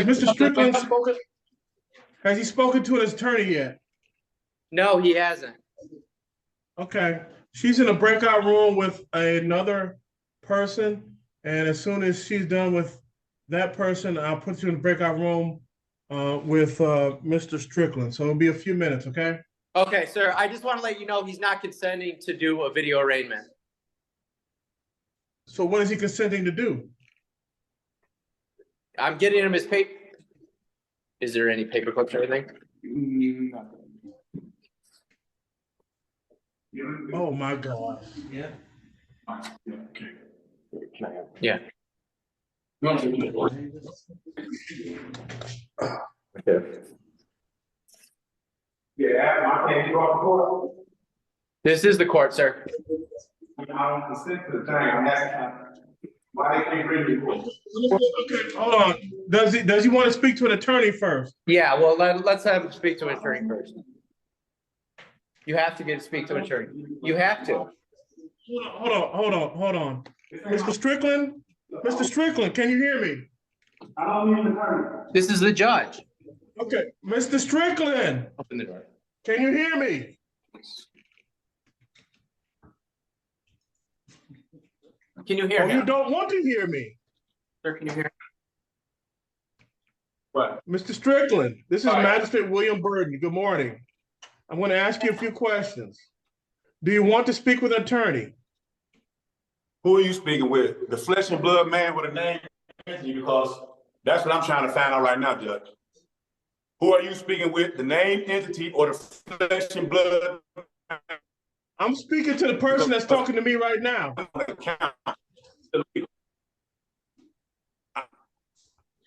Mr. Strickland spoken? Has he spoken to his attorney yet? No, he hasn't. Okay. She's in a breakout room with another person, and as soon as she's done with that person, I'll put you in the breakout room with Mr. Strickland. So it'll be a few minutes, okay? Okay, sir. I just want to let you know he's not consenting to do a video arraignment. So what is he consenting to do? I'm getting him his paper. Is there any paper clips or anything? Oh my God. Yeah. Yeah. This is the court, sir. I don't consent to the thing. I'm asking why they can't bring me. Okay, hold on. Does he want to speak to an attorney first? Yeah, well, let's have him speak to an attorney first. You have to speak to an attorney. You have to. Hold on. Mr. Strickland, can you hear me? I don't need an attorney. This is the judge. Okay, Mr. Strickland, Open the door. can you hear me? Can you hear Oh, him? you don't want to hear me. Sir, can you hear him? What? Mr. Strickland, this is Magistrate William Burden. Good morning. I'm going to ask you a few questions. Do you want to speak with an attorney? Who are you speaking with? The flesh and blood man with a name? Because that's what I'm trying to find out right now, Judge. Who are you speaking with? The name entity or the flesh and blood? I'm speaking to the person that's talking to me right now.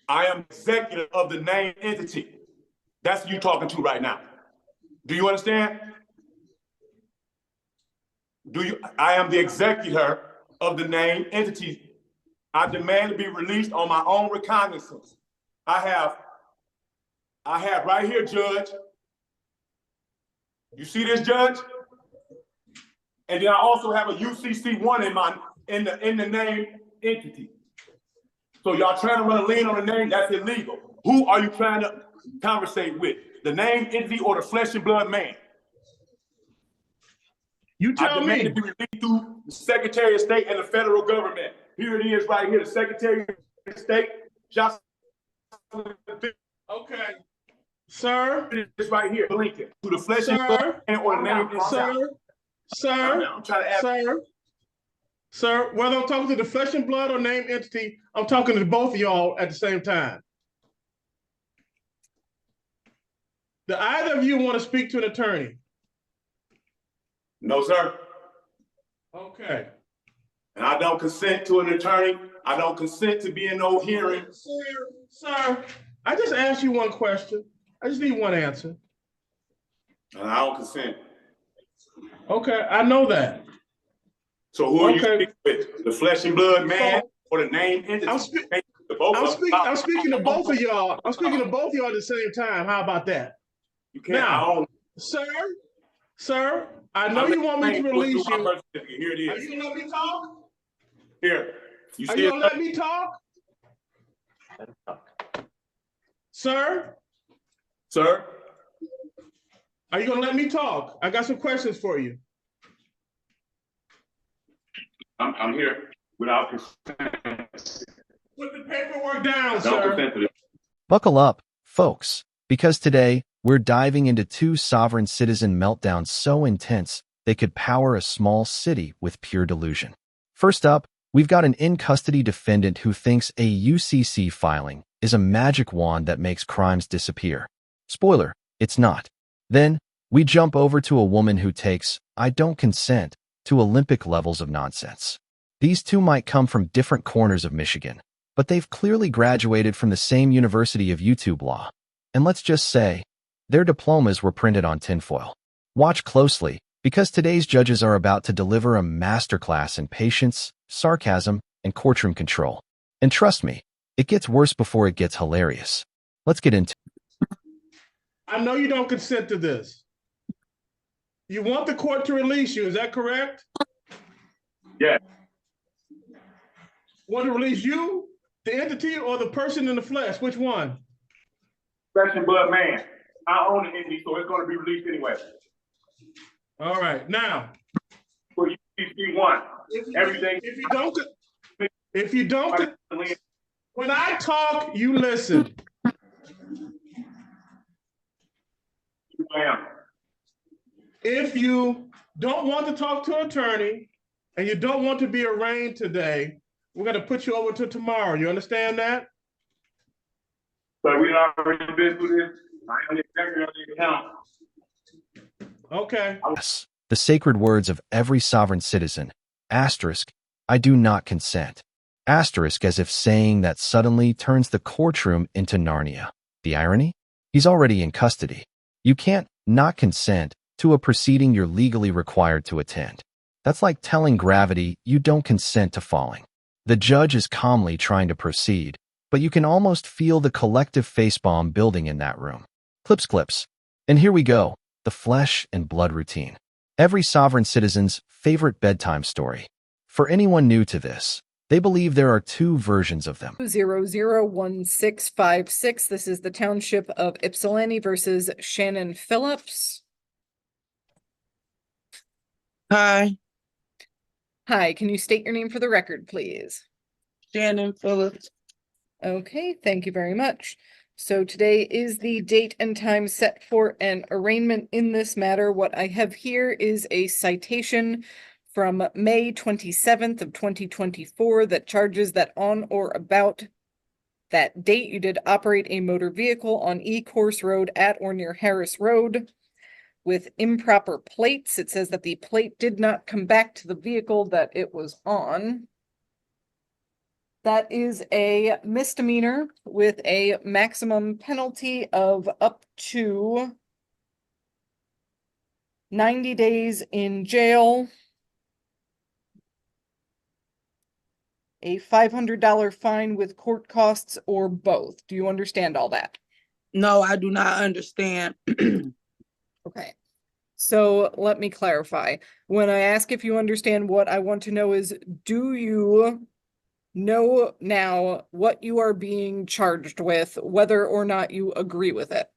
I am executive of the name entity. That's who you're talking to right now. Do you understand? I am the executor of the name entity. I demand to be released on my own recognizance. I have right here, Judge. You see this, Judge? And then I also have a UCC1 in the name entity. So y'all trying to run a lien on the name, that's illegal. Who are you trying to conversate with? The name entity or the flesh and blood man? You tell me. I demand to be released through the Secretary of State and the federal government. Here it is right here, the Secretary of State, Johnson. Okay. Sir? It's right here, Lincoln. To the flesh and blood man or the name entity. Sir, whether I'm talking to the flesh and blood or name entity, I'm talking to both of y'all at the same time. Do either of you want to speak to an attorney? No, sir. Okay. And I don't consent to an attorney. I don't consent to be in no hearing. Sir, I just asked you one question. I just need one answer. And I don't consent. Okay, I know that. So who are you speaking with? The flesh and blood man or the name entity? I'm speaking to both of y'all. I'm speaking to both of y'all at the same time. How about that? You can't. Now, sir, I know you want me to release you. Here it is. Are you gonna let me talk? Here. Are you gonna let me talk? Sir? Sir? Are you gonna let me talk? I got some questions for you. I'm here without consent. Put the paperwork down, sir. Buckle up, folks, because today we're diving into two sovereign citizen meltdowns so intense they could power a small city with pure delusion. First up, we've got an in-custody defendant who thinks a UCC filing is a magic wand that makes crimes disappear. Spoiler, it's not. Then, we jump over to a woman who takes "I don't consent" to Olympic levels of nonsense. These two might come from different corners of Michigan, but they've clearly graduated from the same University of YouTube law. And let's just say, their diplomas were printed on tinfoil. Watch closely, because today's judges are about to deliver a masterclass in patience, sarcasm, and courtroom control. And trust me, it gets worse before it gets hilarious. Let's get into it. I know you don't consent to this. You want the court to release you, is that correct? Yeah. Want to release you, the entity, or the person in the flesh? Which one? Flesh and blood man. I own the entity, so it's gonna be released anyway. All right, now. For UCC1, everything. If you don't, when I talk, you listen. If you don't want to talk to an attorney and you don't want to be arraigned today, we're going to put you over to tomorrow. You understand that? But we already been through this. I am exactly on the account. Okay. Yes, the sacred words of every sovereign citizen. Asterisk, I do not consent. Asterisk, as if saying that suddenly turns the courtroom into Narnia. The irony? He's already in custody. You can't not consent to a proceeding you're legally required to attend. That's like telling gravity you don't consent to falling. The judge is calmly trying to proceed, but you can almost feel the collective facepalm building in that room. Clips. And here we go, the flesh and blood routine. Every sovereign citizen's favorite bedtime story. For anyone new to this, they believe there are two versions of them. 001656. This is the Township of Ypsilanti versus Shannon Phillips. Hi, Hi, can you state your name for the record, please? Shannon Phillips. Okay, thank you very much. So today is the date and time set for an arraignment in this matter. What I have here is a citation from May 27th of 2024 that charges that on or about that date you did operate a motor vehicle on E-Course Road at or near Harris Road with improper plates. It says that the plate did not come back to the vehicle that it was on. That is a misdemeanor with a maximum penalty of up to 90 days in jail, a $500 fine with court costs, or both. Do you understand all that? No, I do not understand. Okay. So let me clarify. When I ask if you understand, what I want to know is, do you know now what you are being charged with, whether or not you agree with it?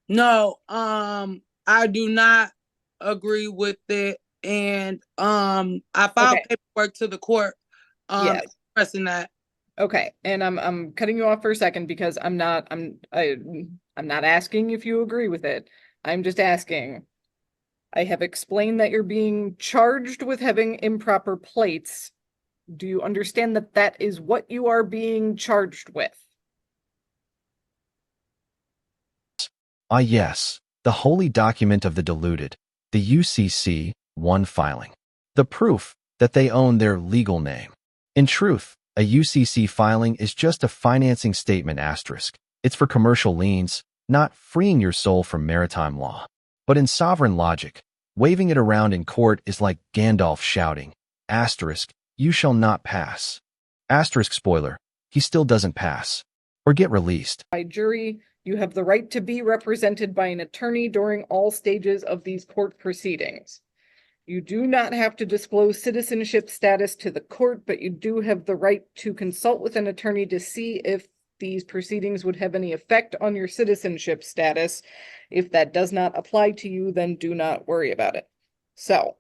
No, I do not agree with it. And I filed Okay. paperwork to the court Yes. expressing that. Okay, and I'm cutting you off for a second because I'm not asking if you agree with it. I'm just asking. I have explained that you're being charged with having improper plates. Do you understand that that is what you are being charged with? Yes, the holy document of the deluded, the UCC-1 filing. The proof that they own their legal name. In truth, a UCC filing is just a financing statement asterisk. It's for commercial liens, not freeing your soul from maritime law. But in sovereign logic, waving it around in court is like Gandalf shouting, asterisk, you shall not pass. Asterisk spoiler, he still doesn't pass. Or get released. By jury, you have the right to be represented by an attorney during all stages of these court proceedings. You do not have to disclose citizenship status to the court, but you do have the right to consult with an attorney to see if these proceedings would have any effect on your citizenship status. If that does not apply to you, then do not worry about it. So,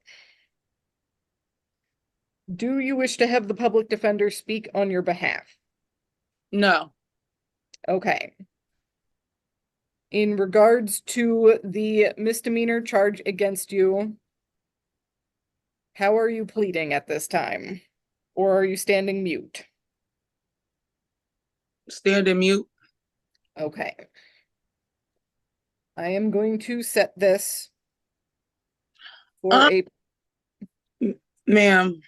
do you wish to have the public defender speak on your behalf? No. Okay. In regards to the misdemeanor charge against you, how are you pleading at this time? Or are you standing mute? Standing mute. Okay. I am going to set this for a... Ma'am,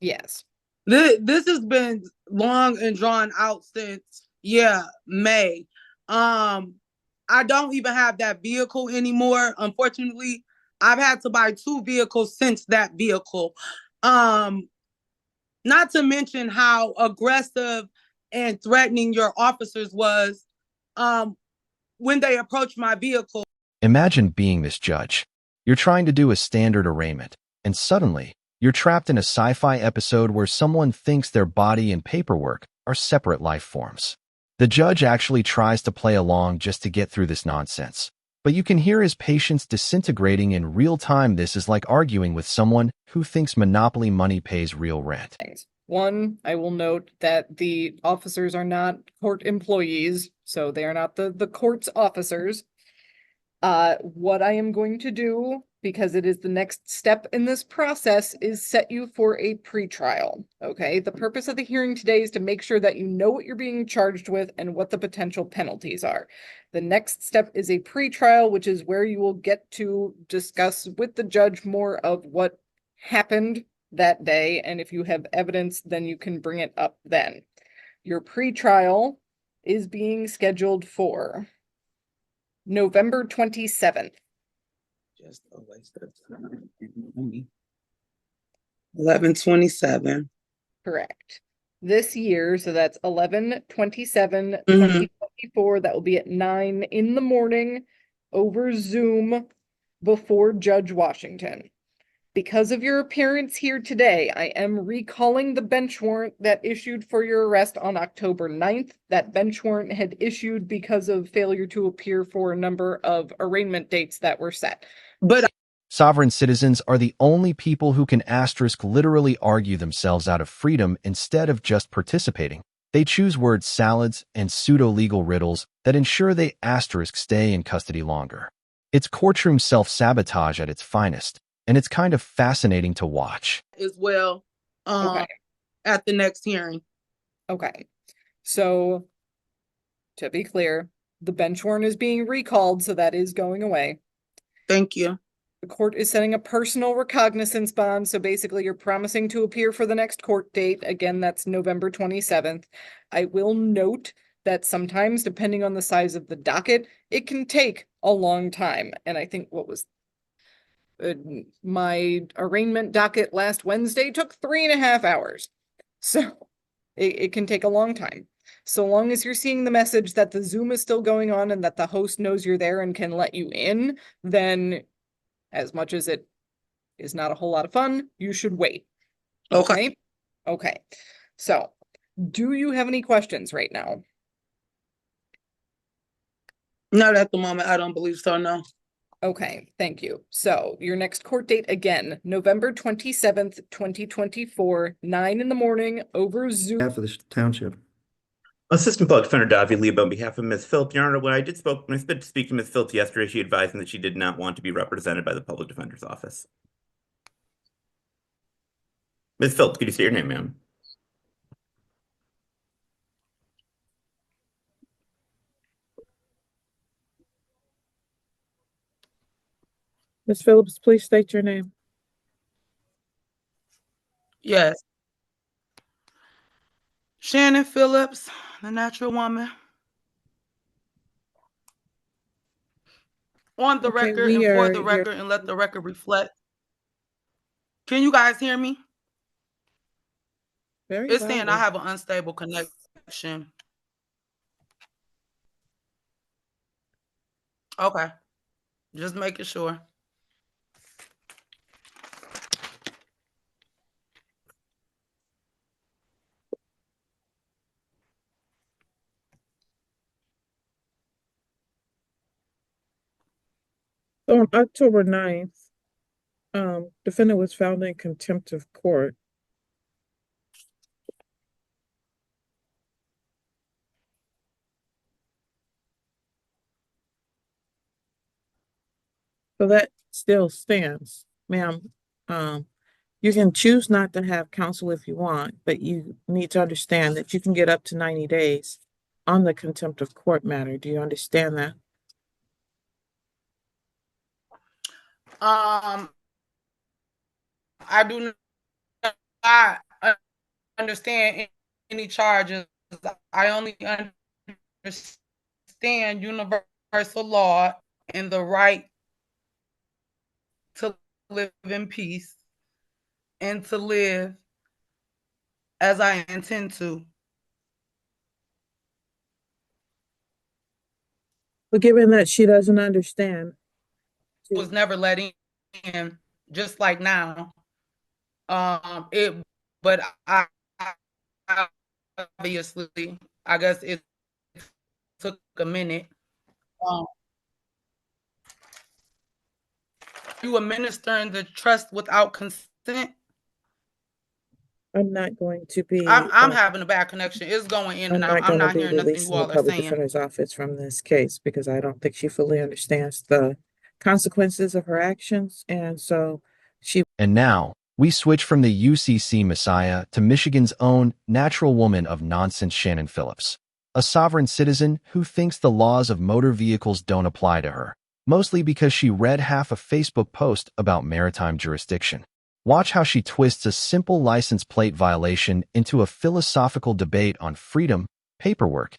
Yes. this has been long and drawn out since, May. I don't even have that vehicle anymore. Unfortunately, I've had to buy 2 vehicles since that vehicle. Not to mention how aggressive and threatening your officers was when they approached my vehicle. Imagine being this judge. You're trying to do a standard arraignment, and suddenly, you're trapped in a sci-fi episode where someone thinks their body and paperwork are separate life forms. The judge actually tries to play along just to get through this nonsense. But you can hear his patience disintegrating in real time. This is like arguing with someone who thinks monopoly money pays real rent. One, I will note that the officers are not court employees, so they are not the court's officers. What I am going to do, because it is the next step in this process, is set you for a pretrial. Okay, the purpose of the hearing today is to make sure that you know what you're being charged with and what the potential penalties are. The next step is a pretrial, which is where you will get to discuss with the judge more of what happened that day, and if you have evidence, then you can bring it up then. Your pretrial is being scheduled for November 27th. Just a waste of time. 11/27. Correct. This year, so that's 11/27, Mhm. 2024. That will be at 9 in the morning over Zoom before Judge Washington. Because of your appearance here today, I am recalling the bench warrant that issued for your arrest on October 9th. That bench warrant had issued because of failure to appear for a number of arraignment dates that were set. But Sovereign citizens are the only people who can literally argue themselves out of freedom instead of just participating. They choose word salads and pseudo-legal riddles that ensure they stay in custody longer. It's courtroom self-sabotage at its finest, and it's kind of fascinating to watch. as well, Okay. at the next hearing. Okay. So, to be clear, the bench warrant is being recalled, so that is going away. Thank you. The court is setting a personal recognizance bond, so basically you're promising to appear for the next court date. Again, that's November 27th. I will note that sometimes, depending on the size of the docket, it can take a long time. And I think what was my arraignment docket last Wednesday took 3.5 hours. So it can take a long time. So long as you're seeing the message that the Zoom is still going on and that the host knows you're there and can let you in, then as much as it is not a whole lot of fun, you should wait. Okay. Okay. So, do you have any questions right now? Not at the moment. I don't believe so, no. Okay, thank you. So, your next court date again, November 27th, 2024, 9 in the morning over Zoom. Behalf of the township. Assistant Public Defender Davi Lieb on behalf of Ms. Filth. Your Honor, when I did speak to Ms. Filth yesterday, she advised me that she did not want to be represented by the Public Defender's Office. Ms. Filth, could you say your name, ma'am? Ms. Phillips, please state your name. Yes. Shannon Phillips, the natural woman. On the Okay, record we and for are the your- record, and let the record reflect. Can you guys hear me? Very It's saying I loudly. have an unstable connection. Okay. Just making sure. So on October 9th, defendant was found in contempt of court. So that still stands, ma'am. You can choose not to have counsel if you want, but you need to understand that you can get up to 90 days on the contempt of court matter. Do you understand that? I do not understand any charges. I only understand universal law and the right to live in peace and to live as I intend to. But given that she doesn't understand. Was never let in, just like now. But I obviously, I guess it's took a minute. You administering the trust without consent? I'm not going to be. I'm having a bad connection. It's going in I'm and out. not I'm going to not be hearing nothing releasing you the all are public saying. defender's office from this case because I don't think she fully understands the consequences of her actions, and so she. And now, we switch from the UCC messiah to Michigan's own natural woman of nonsense Shannon Phillips, a sovereign citizen who thinks the laws of motor vehicles don't apply to her, mostly because she read half a Facebook post about maritime jurisdiction. Watch how she twists a simple license plate violation into a philosophical debate on freedom, paperwork,